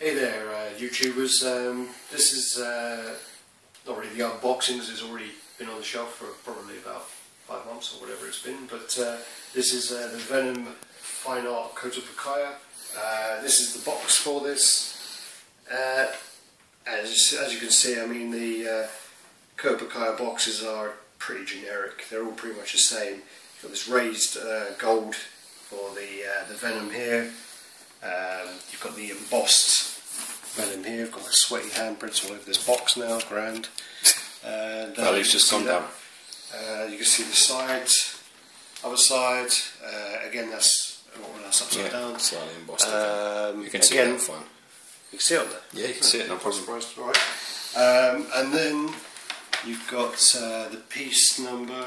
Hey there, YouTubers. This is not really the unboxing, as it's already been on the shelf for probably about 5 months or whatever it's been. But this is the Venom Fine Art Kotobukiya. This is the box for this. As you can see, I mean, the Kotobukiya boxes are pretty generic. They're all pretty much the same. You've got this raised gold for the Venom here. You've got the embossed Venom here. I've got my sweaty handprints all over this box now, grand. And, well, it's just gone down. You can see the sides, other side. Again, that's upside down. Slightly embossed. You can see again, it fine. You can see it on there. Yeah, you can see it. No problem. Right. And then you've got the piece number.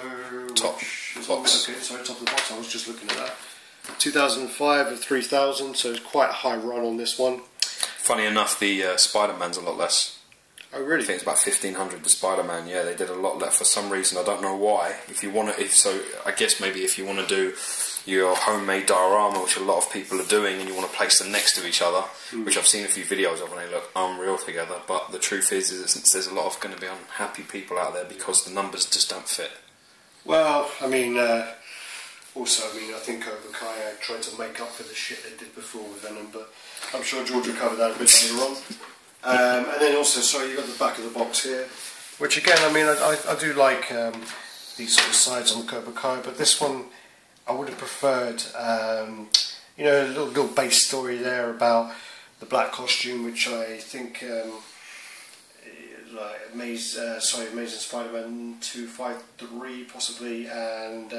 Top box. Okay, sorry, top of the box. I was just looking at that. 2005 of 3000, so it's quite a high run on this one. Funny enough, the Spider-Man's a lot less. Oh really? I think it's about 1500. The Spider-Man, yeah, they did a lot less for some reason. I don't know why. If you want to, so I guess maybe if you want to do your homemade diorama, which a lot of people are doing, and you want to place them next to each other, which I've seen a few videos of, and they look unreal together. But the truth is there's a lot of going to be unhappy people out there because the numbers just don't fit. Well, I mean. Also, I mean, I think Kotobukiya tried to make up for the shit they did before with Venom, but I'm sure George will cover that a bit later on. And then also, sorry, you've got the back of the box here, which again, I mean, I do like these sort of sides on the Kotobukiya, but this one I would have preferred, you know, a little base story there about the black costume, which I think, like Amazing Spider-Man 253 possibly, and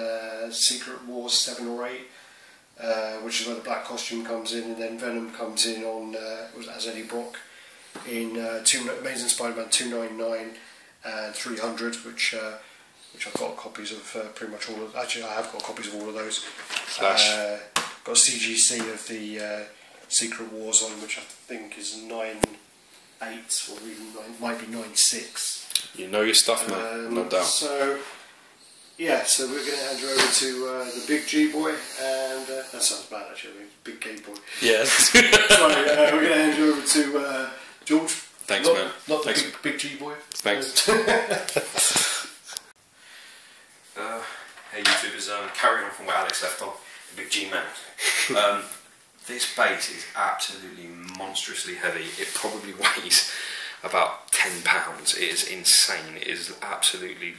Secret Wars 7 or 8, which is where the black costume comes in, and then Venom comes in on as Eddie Brock in Amazing Spider-Man 299 and 300, which I've got copies of pretty much all of. Actually, I have got copies of all of those. Flash. Got a CGC of the Secret Wars on, which I think is 9.8 or even might be 9.6. You know your stuff, man, no doubt. So, yeah, so we're going to hand you over to the big G boy, and that sounds bad actually, big gay boy. Yes. Sorry, we're going to hand you over to George. Thanks, man. Not Thanks. the big G boy. Thanks. Hey YouTubers, carrying on from where Alex left off, the big G man. This base is absolutely monstrously heavy. It probably weighs about 10 pounds. It is insane. It is absolutely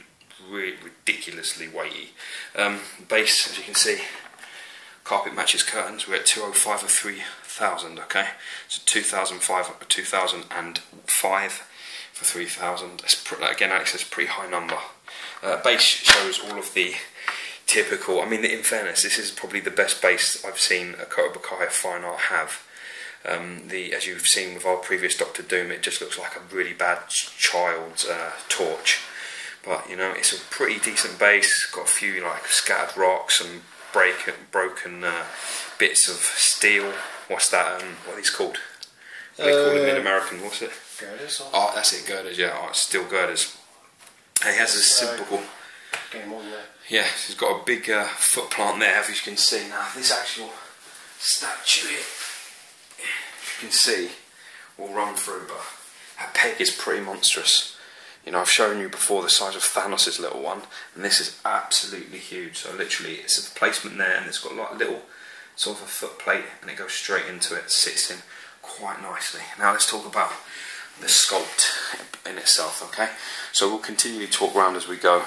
ridiculously weighty. Base, as you can see, carpet matches curtains. We're at 205 of 3000, okay? So 2005 for 3000. Again, Alex says pretty high number. Base shows all of the typical, I mean, in fairness, this is probably the best base I've seen a Kotobukiya Fine Art have. As you've seen with our previous Doctor Doom, it just looks like a really bad child's torch. But, you know, it's a pretty decent base, got a few, like, scattered rocks and broken bits of steel. What's that, what are these called? What do they call them in American, what's it? Girders? Oh, that's it, girders, yeah, steel girders. And he has a simple... Game on there. Yeah, he's got a big foot plant there, as you can see. Now, this actual statue here, as you can see, will run through, but that peg is pretty monstrous. You know, I've shown you before the size of Thanos' little one, and this is absolutely huge. So literally, it's a placement there, and it's got like a little sort of a foot plate, and it goes straight into it, sits in quite nicely. Now let's talk about the sculpt in itself, okay? So we'll continue to talk around as we go.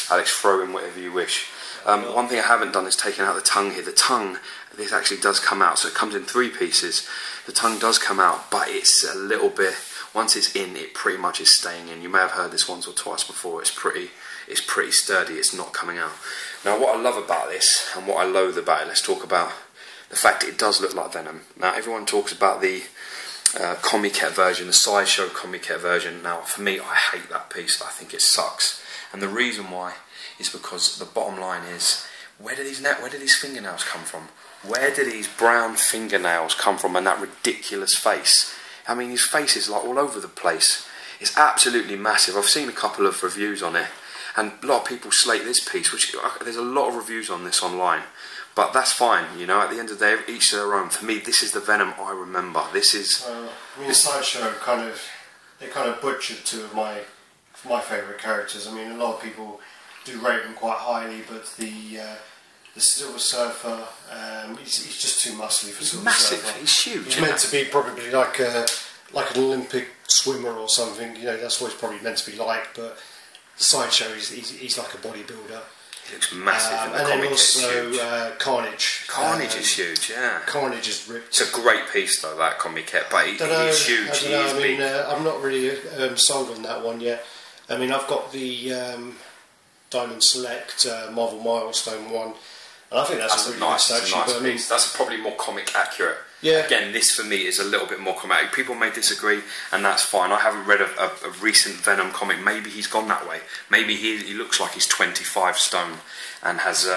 Alex, throw in whatever you wish. One thing I haven't done is taken out the tongue here. The tongue, this actually does come out, so it comes in 3 pieces. The tongue does come out, but it's a little bit, once it's in, it pretty much is staying in. You may have heard this once or twice before. It's pretty sturdy, it's not coming out. Now what I love about this, and what I loathe about it, let's talk about the fact it does look like Venom. Now everyone talks about the Comiket version, the Sideshow Comiket version. Now for me, I hate that piece. I think it sucks. And the reason why is because the bottom line is, where do these fingernails come from? Where do these brown fingernails come from, and that ridiculous face? I mean, his face is like all over the place. It's absolutely massive. I've seen a couple of reviews on it, and a lot of people slate this piece, which there's a lot of reviews on this online, But that's fine, you know. At the end of the day, each to their own. For me, this is the Venom I remember. This is. I mean, Sideshow kind of butchered two of my favourite characters. I mean, a lot of people do rate him quite highly, but the Silver Surfer, he's just too muscly for Silver massive. Surfer. He's huge. He's meant to be probably like an Olympic swimmer or something. You know, that's what he's probably meant to be like. But Sideshow, he's like a bodybuilder. He looks massive in the and comic. then also Carnage. Carnage is huge, yeah. Carnage is ripped. It's a great piece though, that comic kit, but he's huge. He is big. I'm not really sold on that one yet. I mean, I've got the Diamond Select Marvel Milestone one, and I think that's a really nice, good statue. nice but I mean, piece. That's probably more comic accurate. Yeah. Again, this for me is a little bit more comic. People may disagree, and that's fine. I haven't read a recent Venom comic. Maybe he's gone that way. Maybe he looks like he's 25 stone and has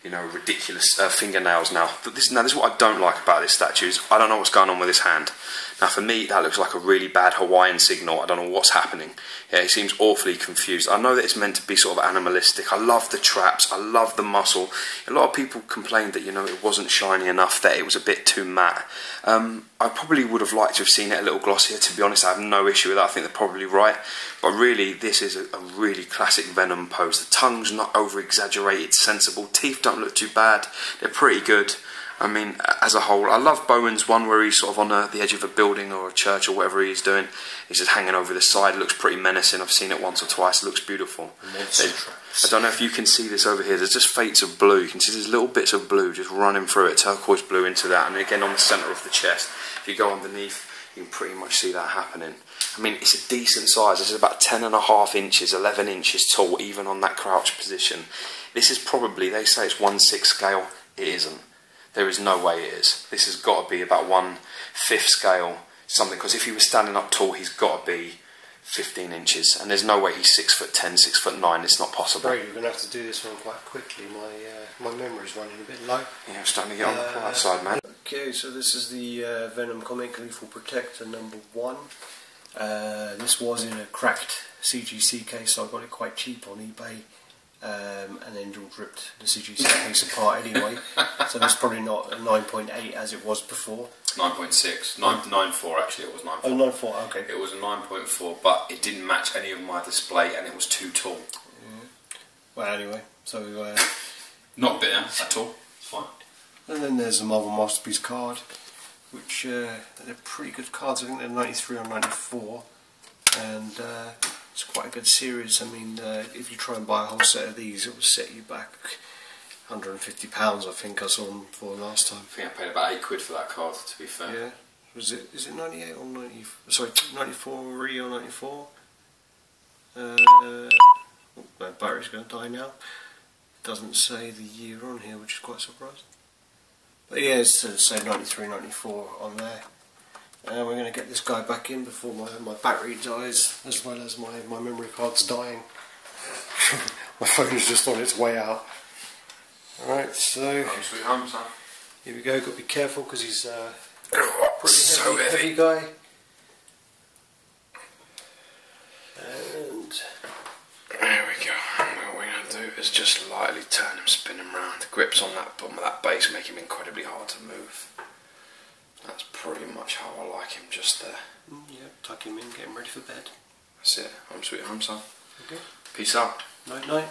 ridiculous fingernails now. But this is what I don't like about this statue. Is I don't know what's going on with his hand. Now for me, that looks like a really bad Hawaiian signal. I don't know what's happening. Yeah, he seems awfully confused. I know that it's meant to be sort of animalistic. I love the traps. I love the muscle. A lot of people complained that it wasn't shiny enough, that it was a bit too matte. I probably would have liked to have seen it a little glossier. To be honest, I have no issue with that. I think they're probably right. But really, this is a really classic Venom pose. The tongue's not over-exaggerated, sensible. Teeth don't look too bad. They're pretty good. I mean, as a whole, I love Bowen's one where he's sort of on the edge of a building or a church or whatever he's doing. He's just hanging over the side. It looks pretty menacing. I've seen it once or twice. It looks beautiful. I don't know if you can see this over here. There's just fates of blue. You can see there's little bits of blue just running through it, turquoise blue into that. And again, on the centre of the chest, if you go underneath, you can pretty much see that happening. I mean, it's a decent size. This is about 10.5 inches, 11 inches tall, even on that crouch position. This is probably, they say it's 1/6 scale. It isn't. There is no way it is. This has got to be about 1/5 scale, something, because if he was standing up tall, he's got to be 15 inches, and there's no way he's 6'10", 6'9". It's not possible. Great, you're going to have to do this one quite quickly. My memory's running a bit low. Yeah, I'm starting to get on the quiet side, man. Okay, so this is the Venom comic, Lethal Protector #1. This was in a cracked CGC case, so I got it quite cheap on eBay. And then George ripped the CGC case apart anyway, so it's probably not a 9.8 as it was before. 9.6, 9.94 actually, it was 9.4. Oh, 9.4, okay. It was a 9.4, but it didn't match any of my display and it was too tall. Yeah. Well, anyway, so... not bitter at all, it's fine. And then there's the Marvel Masterpiece card, which they're pretty good cards. I think they're 93 or 94, and it's quite a good series. I mean, if you try and buy a whole set of these, it will set you back £150, I think I saw them for last time. I think I paid about £8 for that card, to be fair. Yeah. Is it 98 or 90? Sorry, 94 or 94? My battery's going to die now. Doesn't say the year on here, which is quite surprising. But yeah, it's say 93, 94 on there. And we're going to get this guy back in before my battery dies, as well as my memory card's dying. My phone is just on its way out. Alright, so Sweet home, son. here we go. Got to be careful because he's pretty so heavy guy. And there we go. What we're going to do is just lightly turn him, spin him round. The grips on that bottom of that base make him incredibly hard to move. That's pretty much how I like him, just there. Yeah, tuck him in, get him ready for bed. That's it. Home sweet home, son. Okay. Peace out. Night night.